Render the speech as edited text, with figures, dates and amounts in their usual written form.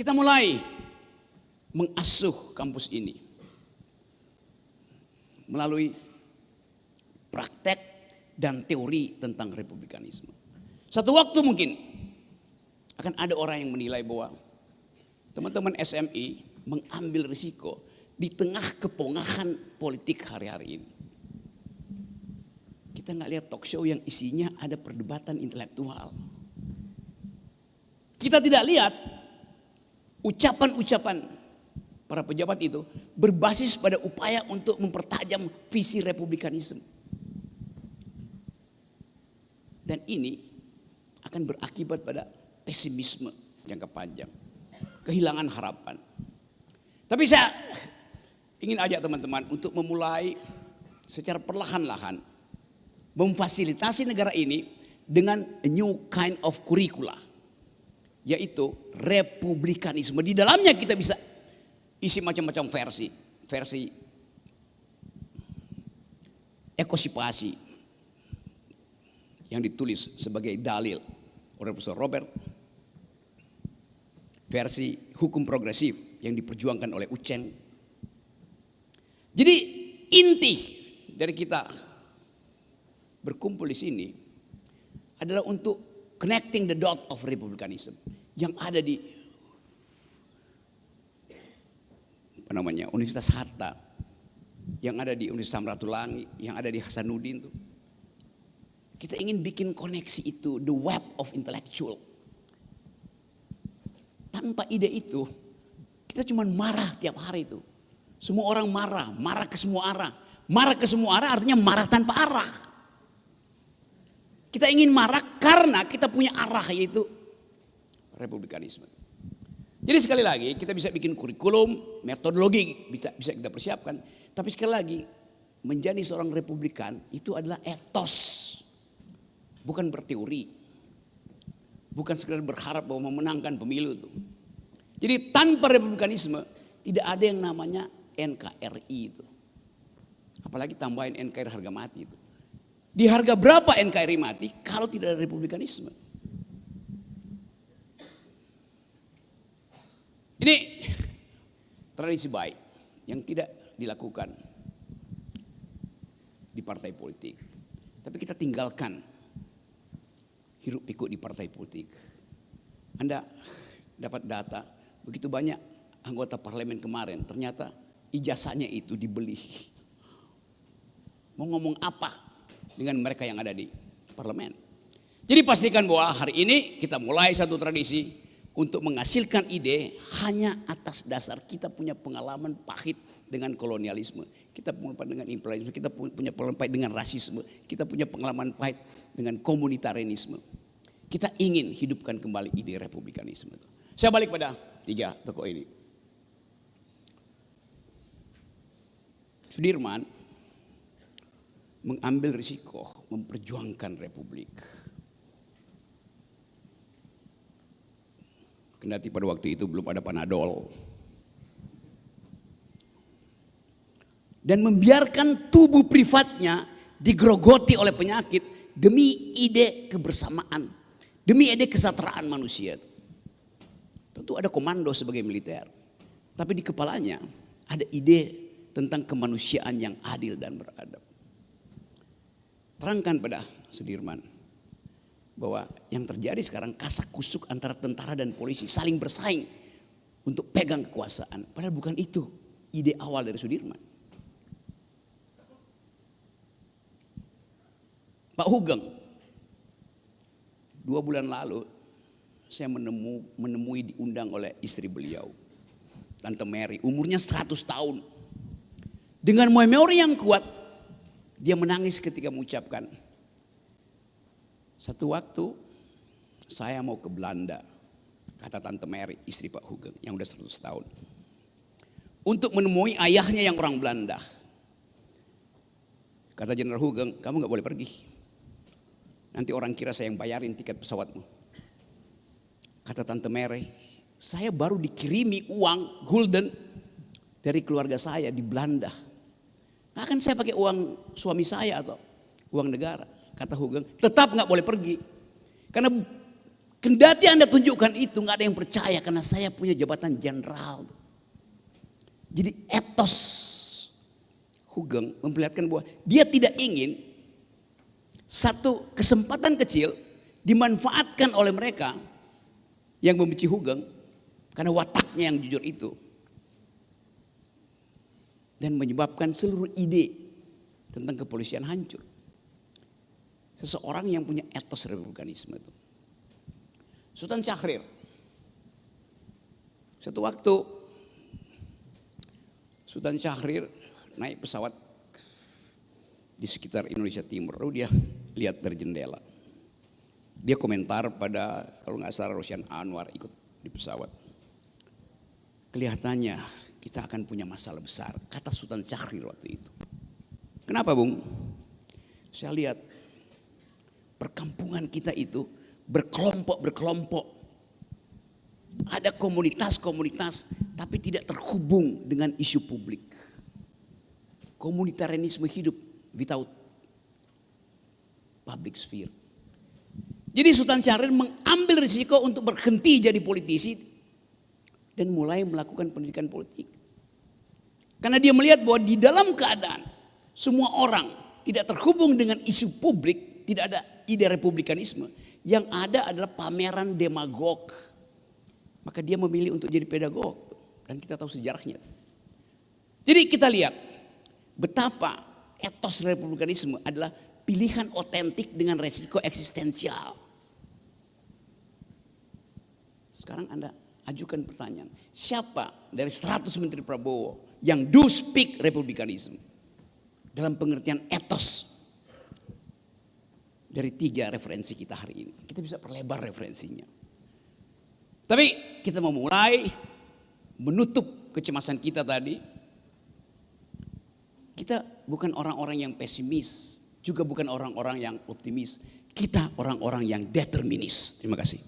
Kita mulai mengasuh kampus ini melalui praktek dan teori tentang republikanisme. Satu waktu mungkin akan ada orang yang menilai bahwa teman-teman SMI mengambil risiko di tengah kepongahan politik hari-hari ini. Kita nggak lihat talk show yang isinya ada perdebatan intelektual. Kita tidak lihat ucapan-ucapan para pejabat itu berbasis pada upaya untuk mempertajam visi republikanisme. Dan ini akan berakibat pada pesimisme jangka panjang, kehilangan harapan. Tapi saya ingin ajak teman-teman untuk memulai secara perlahan-lahan memfasilitasi negara ini dengan a new kind of curricula, yaitu republikanisme. Di dalamnya kita bisa isi macam-macam versi ekosipasi yang ditulis sebagai dalil oleh Profesor Robert, versi hukum progresif yang diperjuangkan oleh Uceng. Jadi inti dari kita berkumpul di sini adalah untuk connecting the dot of republicanism yang ada di Universitas Hatta, yang ada di Universitas Samratulangi, yang ada di Hasanuddin tuh. Kita ingin bikin koneksi itu, the web of intellectual. Tanpa ide itu, kita cuma marah tiap hari itu. Semua orang marah ke semua arah. Marah ke semua arah artinya marah tanpa arah. Kita ingin marah karena kita punya arah, yaitu republikanisme. Jadi sekali lagi kita bisa bikin kurikulum, metodologi bisa kita persiapkan. Tapi sekali lagi menjadi seorang republikan itu adalah etos. Bukan berteori. Bukan sekedar berharap bahwa memenangkan pemilu itu. Jadi tanpa republikanisme tidak ada yang namanya NKRI itu. Apalagi tambahin NKRI harga mati itu. Di harga berapa NKRI mati kalau tidak ada republikanisme? Ini tradisi baik yang tidak dilakukan di partai politik. Tapi kita tinggalkan hiruk pikuk di partai politik. Anda dapat data, begitu banyak anggota parlemen kemarin, ternyata ijazahnya itu dibeli. Mau ngomong apa dengan mereka yang ada di parlemen? Jadi pastikan bahwa hari ini kita mulai satu tradisi untuk menghasilkan ide hanya atas dasar kita punya pengalaman pahit dengan kolonialisme. Kita punya pengalaman dengan imperialisme, kita punya pengalaman pahit dengan rasisme, kita punya pengalaman pahit dengan komunitarianisme. Kita ingin hidupkan kembali ide republikanisme. Saya balik pada 3 tokoh ini. Sudirman mengambil risiko memperjuangkan republik. Kendati pada waktu itu belum ada Panadol. Dan membiarkan tubuh privatnya digerogoti oleh penyakit demi ide kebersamaan, demi ide kesejahteraan manusia. Tentu ada komando sebagai militer, tapi di kepalanya ada ide tentang kemanusiaan yang adil dan beradab. Terangkan pada Sudirman bahwa yang terjadi sekarang kasak kusuk antara tentara dan polisi saling bersaing untuk pegang kekuasaan. Padahal bukan itu ide awal dari Sudirman. Pak Hugeng, 2 bulan lalu saya menemui diundang oleh istri beliau, Tante Mary, umurnya 100 tahun. Dengan memori yang kuat, dia menangis ketika mengucapkan, satu waktu saya mau ke Belanda, kata Tante Mary, istri Pak Hugeng yang udah 100 tahun. Untuk menemui ayahnya yang orang Belanda. Kata Jenderal Hugeng, kamu gak boleh pergi. Nanti orang kira saya yang bayarin tiket pesawatmu. Kata Tante Mary, saya baru dikirimi uang gulden dari keluarga saya di Belanda. Nah, kan saya pakai uang suami saya atau uang negara. Kata Hugeng, tetap gak boleh pergi. Karena Kendati Anda tunjukkan itu, nggak ada yang percaya karena saya punya jabatan jenderal. Jadi etos Hugeng memperlihatkan bahwa dia tidak ingin satu kesempatan kecil dimanfaatkan oleh mereka yang membenci Hugeng karena wataknya yang jujur itu, dan menyebabkan seluruh ide tentang kepolisian hancur. Seseorang yang punya etos republikanisme itu. Sultan Syahrir. Satu waktu Sultan Syahrir naik pesawat di sekitar Indonesia Timur. Lalu dia lihat dari jendela. Dia komentar pada, kalau nggak salah, Rosyan Anwar ikut di pesawat. Kelihatannya kita akan punya masalah besar, kata Sultan Syahrir waktu itu. Kenapa, Bung? Saya lihat perkampungan kita itu berkelompok-berkelompok. Ada komunitas-komunitas tapi tidak terhubung dengan isu publik. Komunitarianisme hidup without public sphere. Jadi Sultan Syahrir mengambil risiko untuk berhenti jadi politisi dan mulai melakukan pendidikan politik. Karena dia melihat bahwa di dalam keadaan semua orang tidak terhubung dengan isu publik, tidak ada ide republikanisme, yang ada adalah pameran demagog. Maka dia memilih untuk jadi pedagog, dan kita tahu sejarahnya. Jadi kita lihat betapa etos republikanisme adalah pilihan otentik dengan resiko eksistensial. Sekarang Anda ajukan pertanyaan, siapa dari 100 Menteri Prabowo yang do speak republikanisme dalam pengertian etos? Dari 3 referensi kita hari ini, kita bisa perlebar referensinya. Tapi kita mau mulai menutup kecemasan kita tadi. Kita bukan orang-orang yang pesimis, juga bukan orang-orang yang optimis. Kita orang-orang yang determinis. Terima kasih.